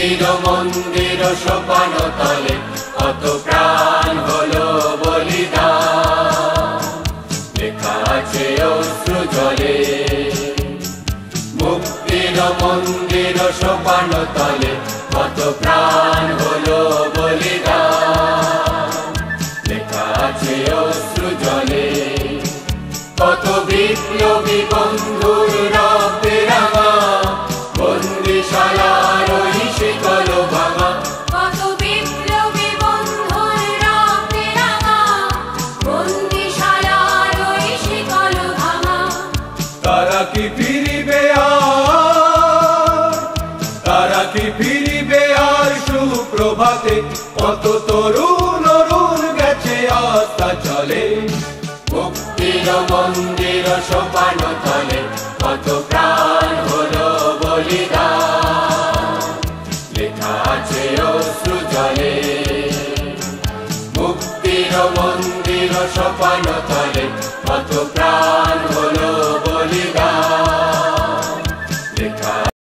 মুক্তির মন্দির সোপান তলে কত প্রাণ হলো বলিদান, লেখা আছে অশ্রু জলে। মুক্তির মন্দির সোপান তলে কত প্রাণ হলো বলিদান, লেখা আছে অশ্রু জলে। কত বিপ্লবী বন্ধুর রক্তে রাঙা বন্দিশালার ওই শিকল ভাঙা, কত বিপ্লবী বন্ধুর রক্তে রাঙা বন্দিশালার ওই শিকল ভাঙা। তারা কি ফিরিবে আর, তারা কি ফিরিবে আর সুপ্রভাতে? কত তরুণ অরুণ গেছে আস্থা চলে। মুক্তির মন্দির সোপান তলে কত প্রাণ হলো বলিদান, লেখা আছে অশ্রু জলে। মুক্তির মন্দির সোপান তলে